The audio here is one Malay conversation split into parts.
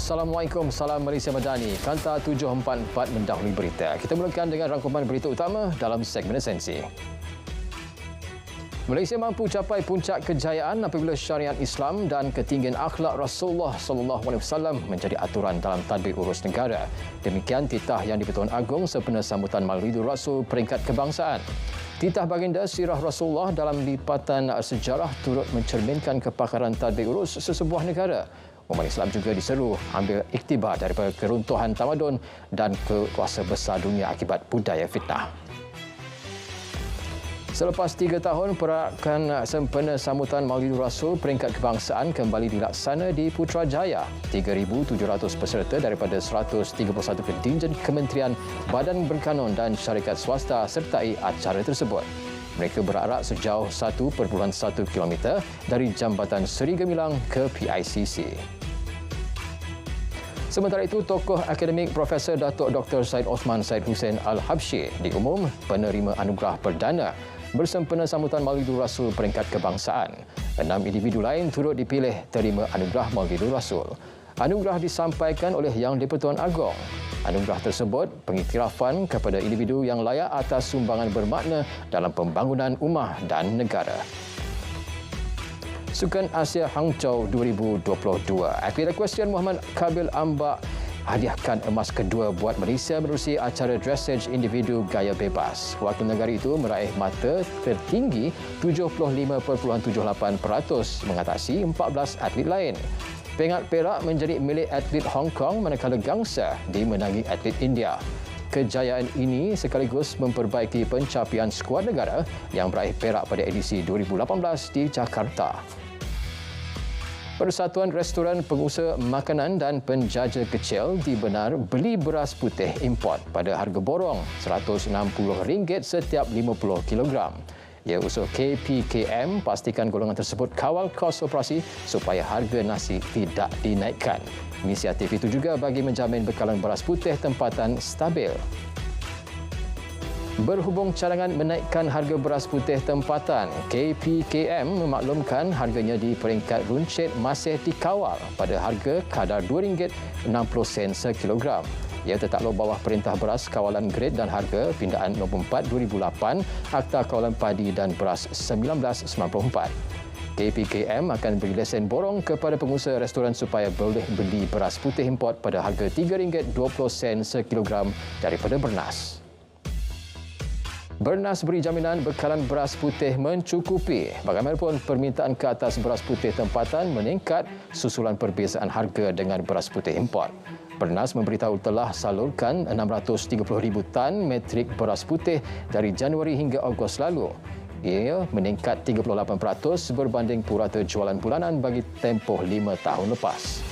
Assalamualaikum, salam Malaysia Madani. Kanta 744 mendahului berita. Kita mulakan dengan rangkuman berita utama dalam segmen esensi. Malaysia mampu capai puncak kejayaan apabila syariat Islam dan ketinggian akhlak Rasulullah SAW menjadi aturan dalam tadbir urus negara. Demikian titah yang di-Pertuan Agong sempena sambutan Maulidur Rasul peringkat kebangsaan. Titah baginda sirah Rasulullah dalam lipatan sejarah turut mencerminkan kepakaran tadbir urus sesebuah negara. Umat Islam juga diseru ambil iktibar daripada keruntuhan tamadun dan kekuasa besar dunia akibat budaya fitnah. Selepas 3 tahun, perayaan sempena sambutan Maulidur Rasul peringkat kebangsaan kembali dilaksana di Putrajaya. 3,700 peserta daripada 131 kontinjen kementerian, badan berkanun dan syarikat swasta sertai acara tersebut. Mereka berarak sejauh 1.1 km dari Jambatan Seri Gemilang ke PICC. Sementara itu, tokoh akademik Profesor Datuk Dr. Syed Osman Syed Hussein Al-Habsyi diumum penerima anugerah perdana bersempena sambutan Maulidur Rasul peringkat kebangsaan. 6 individu lain turut dipilih terima anugerah Maulidur Rasul. Anugerah disampaikan oleh Yang di-Pertuan Agong. Anugerah tersebut pengiktirafan kepada individu yang layak atas sumbangan bermakna dalam pembangunan ummah dan negara. Sukan Asia Hangzhou 2022. Atlet equestrian Muhammad Kabil Ambak hadiahkan emas kedua buat Malaysia menerusi acara dressage individu gaya bebas. Wakil negara itu meraih mata tertinggi 75.78% mengatasi 14 atlet lain. Peringkat perak menjadi milik atlet Hong Kong manakala gangsa dimenangi atlet India. Kejayaan ini sekaligus memperbaiki pencapaian skuad negara yang meraih perak pada edisi 2018 di Jakarta. Persatuan Restoran Pengusaha Makanan dan Penjaja Kecil dibenar beli beras putih import pada harga borong RM160 setiap 50 kg. Ia usul KPKM pastikan golongan tersebut kawal kos operasi supaya harga nasi tidak dinaikkan. Inisiatif itu juga bagi menjamin bekalan beras putih tempatan stabil. Berhubung cadangan menaikkan harga beras putih tempatan, KPKM memaklumkan harganya di peringkat runcit masih dikawal pada harga kadar RM2.60 sekilogram. Ia tertakluk bawah Perintah Beras Kawalan Grade dan Harga Pindaan No. 4 2008, Akta Kawalan Padi dan Beras 1994. KPKM akan beri lesen borong kepada pengusaha restoran supaya boleh beli beras putih import pada harga RM3.20 sekilogram daripada Bernas. Bernas beri jaminan bekalan beras putih mencukupi. Bagaimanapun, permintaan ke atas beras putih tempatan meningkat susulan perbezaan harga dengan beras putih import. Bernas memberitahu telah salurkan 630,000 tan metrik beras putih dari Januari hingga Ogos lalu. Ia meningkat 38% berbanding purata jualan bulanan bagi tempoh 5 tahun lepas.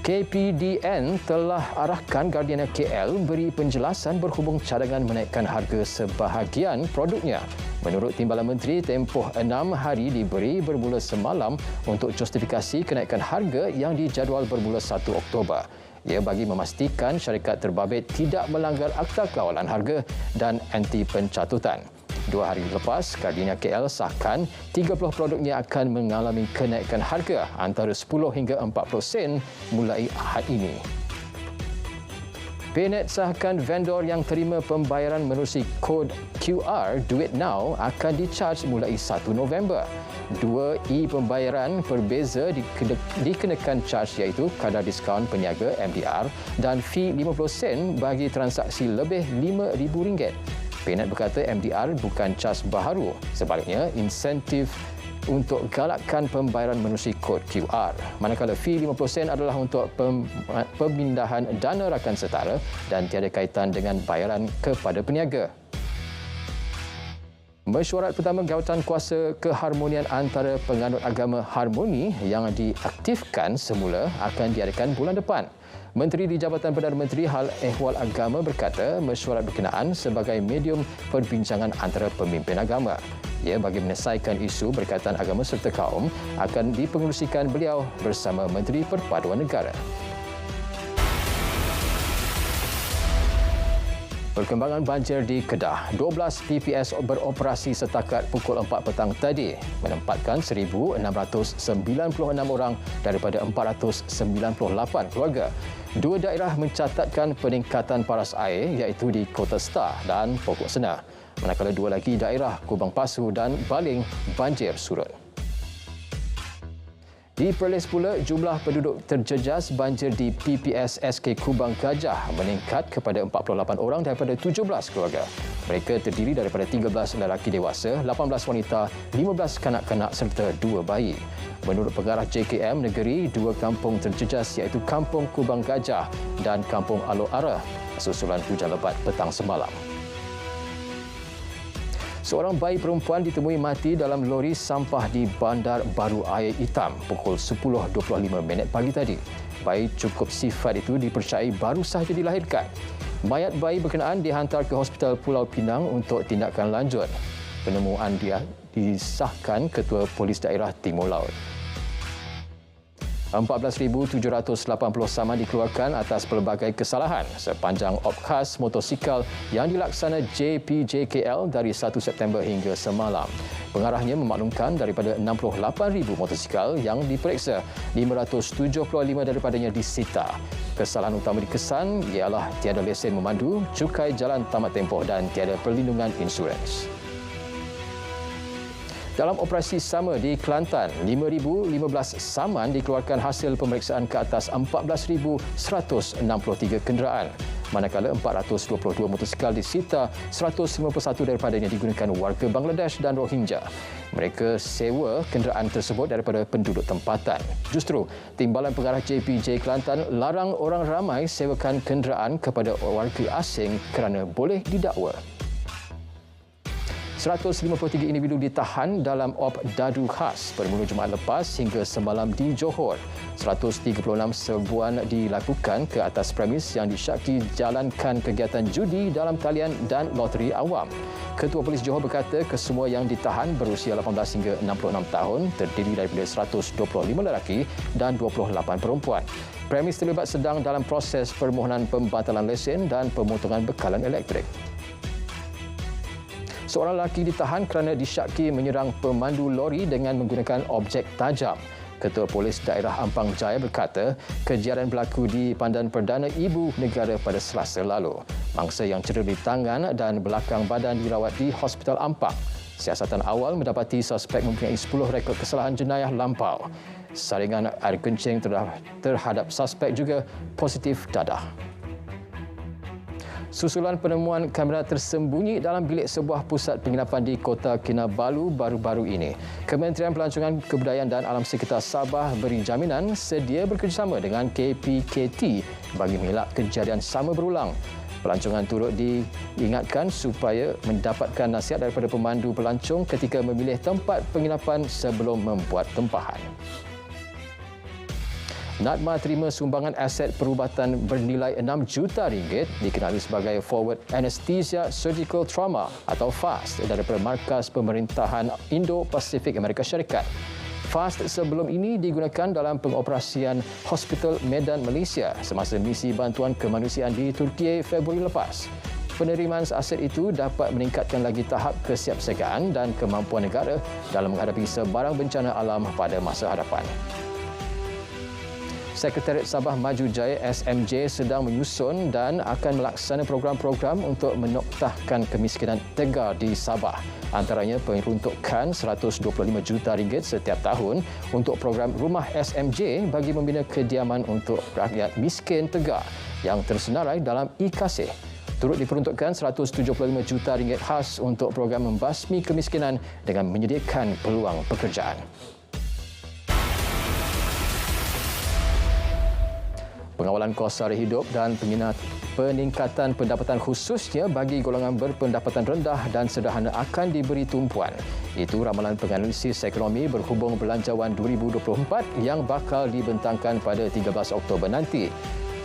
KPDN telah arahkan Guardian KL beri penjelasan berhubung cadangan menaikkan harga sebahagian produknya. Menurut Timbalan Menteri, tempoh 6 hari diberi bermula semalam untuk justifikasi kenaikan harga yang dijadual bermula 1 Oktober. Ia bagi memastikan syarikat terbabit tidak melanggar Akta Kawalan Harga dan anti pencatutan. 2 hari lepas, Gardenia KL sahkan 30 produknya akan mengalami kenaikan harga antara 10 hingga 40% mulai Ahad ini. PNet sahkan vendor yang terima pembayaran menerusi kod QR Duit Now akan di-charge mulai 1 November. 2 e-pembayaran berbeza dikenakan charge iaitu kadar diskaun peniaga MDR dan fee 50 sen bagi transaksi lebih RM5,000. PNet berkata MDR bukan cas baharu. Sebaliknya, insentif untuk galakkan pembayaran menerusi kod QR. Manakala fee 50 sen adalah untuk pemindahan dana rakan setara dan tiada kaitan dengan bayaran kepada peniaga. Mesyuarat pertama Jawatan Kuasa Keharmonian antara penganut agama Harmoni yang diaktifkan semula akan diadakan bulan depan. Menteri di Jabatan Perdana Menteri Hal Ehwal Agama berkata mesyuarat berkenaan sebagai medium perbincangan antara pemimpin agama. Ia bagi menyelesaikan isu berkaitan agama serta kaum akan dipengerusikan beliau bersama Menteri Perpaduan Negara. Perkembangan banjir di Kedah. 12 PPS beroperasi setakat pukul 4 petang tadi, menempatkan 1,696 orang daripada 498 keluarga. Dua daerah mencatatkan peningkatan paras air iaitu di Kota Star dan Pokok Senar. Manakala dua lagi daerah, Kubang Pasu dan Baling, banjir surut. Di Perlis pula, jumlah penduduk terjejas banjir di PPS SK Kubang Gajah meningkat kepada 48 orang daripada 17 keluarga. Mereka terdiri daripada 13 lelaki dewasa, 18 wanita, 15 kanak-kanak serta 2 bayi. Menurut pengarah JKM Negeri, dua kampung terjejas iaitu Kampung Kubang Gajah dan Kampung Alor Ara susulan hujan lebat petang semalam. Seorang bayi perempuan ditemui mati dalam lori sampah di Bandar Baru Air Hitam pukul 10.25 pagi tadi. Bayi cukup sifat itu dipercayai baru sahaja dilahirkan. Mayat bayi berkenaan dihantar ke Hospital Pulau Pinang untuk tindakan lanjut. Penemuan dia disahkan Ketua Polis Daerah Timur Laut. 14,780 saman dikeluarkan atas pelbagai kesalahan sepanjang op khas motosikal yang dilaksana JPJKL dari 1 September hingga semalam. Pengarahnya memaklumkan daripada 68,000 motosikal yang diperiksa, 575 daripadanya disita. Kesalahan utama dikesan ialah tiada lesen memandu, cukai jalan tamat tempoh dan tiada perlindungan insurans. Dalam operasi sama di Kelantan, 5,015 saman dikeluarkan hasil pemeriksaan ke atas 14,163 kenderaan. Manakala 422 motosikal disita, 151 daripadanya digunakan warga Bangladesh dan Rohingya. Mereka sewa kenderaan tersebut daripada penduduk tempatan. Justru, Timbalan Pengarah JPJ Kelantan larang orang ramai sewakan kenderaan kepada warga asing kerana boleh didakwa. 153 individu ditahan dalam op dadu khas bermula Jumaat lepas hingga semalam di Johor. 136 serbuan dilakukan ke atas premis yang disyaki jalankan kegiatan judi dalam talian dan loteri awam. Ketua Polis Johor berkata kesemua yang ditahan berusia 18 hingga 66 tahun terdiri daripada 125 lelaki dan 28 perempuan. Premis terlibat sedang dalam proses permohonan pembatalan lesen dan pemotongan bekalan elektrik. Seorang lelaki ditahan kerana disyaki menyerang pemandu lori dengan menggunakan objek tajam. Ketua Polis Daerah Ampang Jaya berkata, kejadian berlaku di Pandan Perdana Ibu Negara pada Selasa lalu. Mangsa yang cedera di tangan dan belakang badan dirawat di Hospital Ampang. Siasatan awal mendapati suspek mempunyai 10 rekod kesalahan jenayah lampau. Saringan air kencing terhadap suspek juga positif dadah. Susulan penemuan kamera tersembunyi dalam bilik sebuah pusat penginapan di Kota Kinabalu baru-baru ini, Kementerian Pelancongan Kebudayaan dan Alam Sekitar Sabah beri jaminan sedia bekerjasama dengan KPKT bagi mengelak kejadian sama berulang. Pelancongan turut diingatkan supaya mendapatkan nasihat daripada pemandu pelancong ketika memilih tempat penginapan sebelum membuat tempahan. Natma terima sumbangan aset perubatan bernilai RM6 juta dikenali sebagai Forward Anesthesia Surgical Trauma atau FAST daripada Markas Pemerintahan Indo-Pasifik Amerika Syarikat. FAST sebelum ini digunakan dalam pengoperasian Hospital Medan Malaysia semasa misi bantuan kemanusiaan di Turki Februari lepas. Penerimaan aset itu dapat meningkatkan lagi tahap kesiapsiagaan dan kemampuan negara dalam menghadapi sebarang bencana alam pada masa hadapan. Sekretariat Sabah Maju Jaya SMJ sedang menyusun dan akan melaksana program-program untuk menoktahkan kemiskinan tegar di Sabah. Antaranya peruntukan RM125 juta setiap tahun untuk program Rumah SMJ bagi membina kediaman untuk rakyat miskin tegar yang tersenarai dalam e-Kasih. Turut diperuntukkan RM175 juta khas untuk program membasmi kemiskinan dengan menyediakan peluang pekerjaan. Pengawalan kos sara hidup dan peningkatan pendapatan khususnya bagi golongan berpendapatan rendah dan sederhana akan diberi tumpuan. Itu ramalan penganalisis ekonomi berhubung Belanjawan 2024 yang bakal dibentangkan pada 13 Oktober nanti.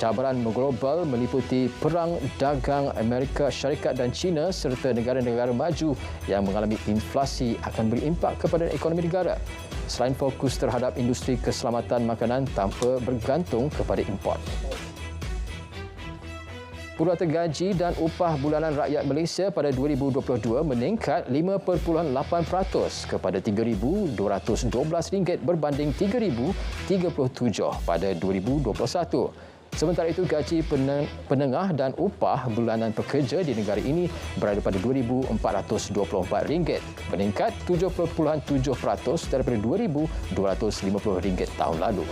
Cabaran global meliputi perang dagang Amerika Syarikat dan China serta negara-negara maju yang mengalami inflasi akan berimpak kepada ekonomi negara. Selain fokus terhadap industri keselamatan makanan tanpa bergantung kepada import. Purata gaji dan upah bulanan rakyat Malaysia pada 2022 meningkat 5.8% kepada RM3,212 berbanding RM3,037 pada 2021. Sementara itu, gaji penengah dan upah bulanan pekerja di negara ini berada pada RM2,424, meningkat 7.7% daripada RM2,250 tahun lalu.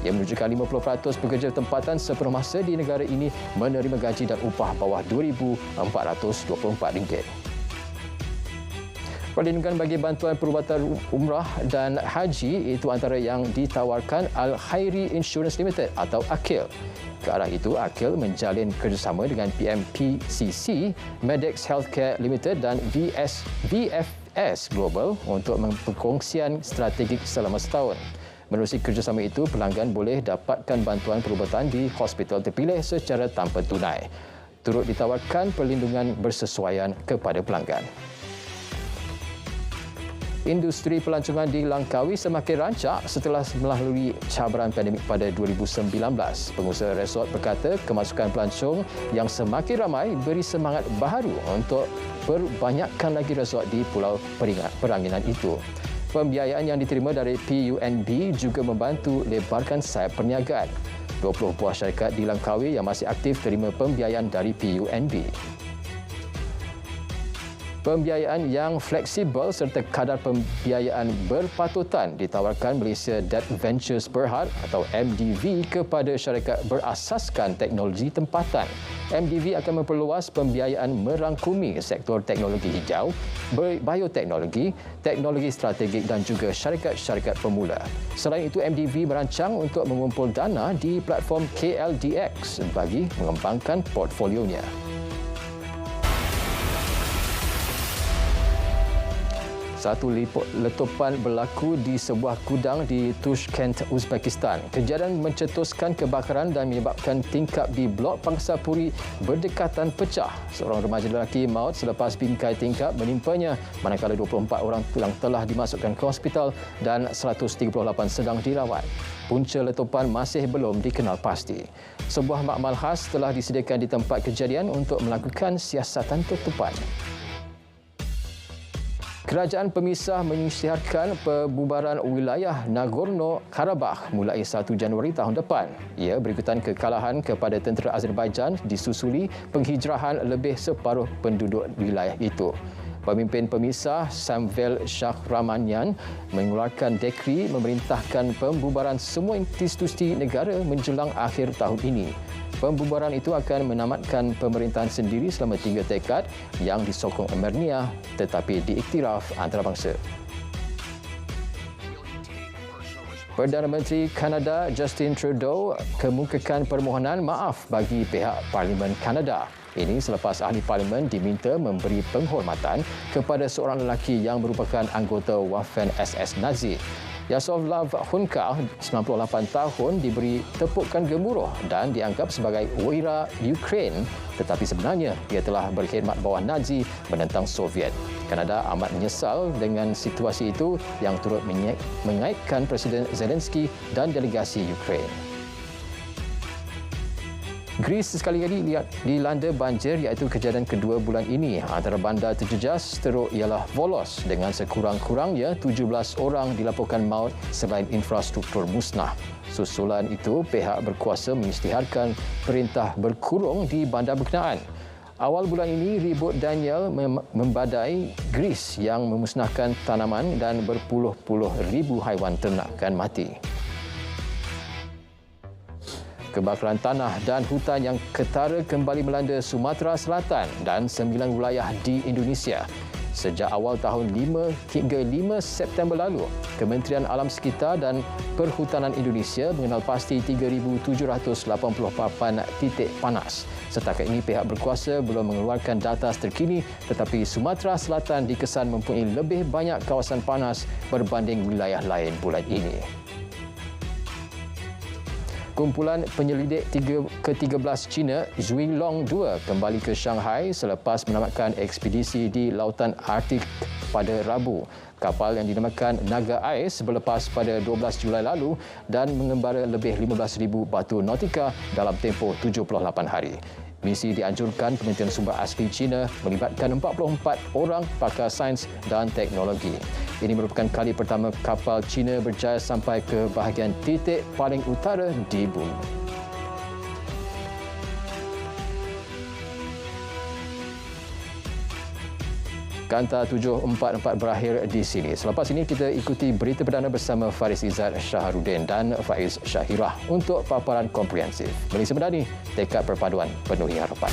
Ia menunjukkan 50% pekerja tempatan sepenuh masa di negara ini menerima gaji dan upah bawah RM2,424. Perlindungan bagi bantuan perubatan umrah dan haji itu antara yang ditawarkan Al-Khairi Insurance Limited atau AKIL. Ke arah itu, AKIL menjalin kerjasama dengan PMPCC, Medex Healthcare Limited dan VFS Global untuk perkongsian strategik selama setahun. Menerusi kerjasama itu, pelanggan boleh dapatkan bantuan perubatan di hospital terpilih secara tanpa tunai. Turut ditawarkan perlindungan bersesuaian kepada pelanggan. Industri pelancongan di Langkawi semakin rancak setelah melalui cabaran pandemik pada 2019. Pengusaha resort berkata kemasukan pelancong yang semakin ramai beri semangat baharu untuk perbanyakkan lagi resort di Pulau Peranginan itu. Pembiayaan yang diterima dari PUNB juga membantu lebarkan sayap perniagaan. 20 buah syarikat di Langkawi yang masih aktif terima pembiayaan dari PUNB. Pembiayaan yang fleksibel serta kadar pembiayaan berpatutan ditawarkan Malaysia Debt Ventures Berhad atau MDV kepada syarikat berasaskan teknologi tempatan. MDV akan memperluas pembiayaan merangkumi sektor teknologi hijau, bioteknologi, teknologi strategik dan juga syarikat-syarikat pemula. Selain itu, MDV merancang untuk mengumpul dana di platform KLDX bagi mengembangkan portfolionya. Satu letupan berlaku di sebuah gudang di Tashkent, Uzbekistan. Kejadian mencetuskan kebakaran dan menyebabkan tingkap di blok Pangsapuri berdekatan pecah. Seorang remaja lelaki maut selepas bingkai tingkap menimpanya, manakala 24 orang yang telah dimasukkan ke hospital dan 138 sedang dirawat. Punca letupan masih belum dikenal pasti. Sebuah makmal khas telah disediakan di tempat kejadian untuk melakukan siasatan tutupan. Kerajaan pemisah menyiarkan pembubaran wilayah Nagorno-Karabakh mulai 1 Januari tahun depan. Ia berikutan kekalahan kepada tentera Azerbaijan disusuli penghijrahan lebih separuh penduduk wilayah itu. Pemimpin pemisah Samvel Shahramanyan mengeluarkan dekri memerintahkan pembubaran semua institusi negara menjelang akhir tahun ini. Pembubaran itu akan menamatkan pemerintahan sendiri selama 3 dekad yang disokong Armenia tetapi diiktiraf antarabangsa. Perdana Menteri Kanada Justin Trudeau kemukakan permohonan maaf bagi pihak Parlimen Kanada. Ini selepas ahli parlimen diminta memberi penghormatan kepada seorang lelaki yang merupakan anggota Waffen SS Nazi. Yaroslav Hunkar, 98 tahun, diberi tepukan gemuruh dan dianggap sebagai wira Ukraine, tetapi sebenarnya ia telah berkhidmat bawah Nazi menentang Soviet. Kanada amat menyesal dengan situasi itu yang turut mengaitkan Presiden Zelensky dan delegasi Ukraine. Greece sekali lagi dilanda banjir iaitu kejadian kedua bulan ini. Antara bandar terjejas teruk ialah Volos dengan sekurang-kurangnya 17 orang dilaporkan maut selain infrastruktur musnah. Susulan itu, pihak berkuasa mengisytiharkan perintah berkurung di bandar berkenaan. Awal bulan ini, ribut Daniel membadai Greece yang memusnahkan tanaman dan berpuluh-puluh ribu haiwan ternakan mati. Kebakaran tanah dan hutan yang ketara kembali melanda Sumatera Selatan dan 9 wilayah di Indonesia. Sejak awal tahun 5 hingga 5 September lalu, Kementerian Alam Sekitar dan Perhutanan Indonesia mengenal pasti 3,788 titik panas. Setakat ini pihak berkuasa belum mengeluarkan data terkini, tetapi Sumatera Selatan dikesan mempunyai lebih banyak kawasan panas berbanding wilayah lain bulan ini. Kumpulan penyelidik ke-13 China, Zhui Long 2, kembali ke Shanghai selepas menamatkan ekspedisi di Lautan Arktik pada Rabu. Kapal yang dinamakan Naga Ais berlepas pada 12 Julai lalu dan mengembara lebih 15,000 batu nautika dalam tempoh 78 hari. Misi dianjurkan Kementerian Sumber Asli China melibatkan 44 orang pakar sains dan teknologi. Ini merupakan kali pertama kapal China berjaya sampai ke bahagian titik paling utara di bumi. Kanta 744 berakhir di sini. Selepas ini kita ikuti berita perdana bersama Faris Izzat Syaharudin dan Faiz Syahirah untuk paparan komprehensif. Malaysia Madani, tekad perpaduan penuhi harapan.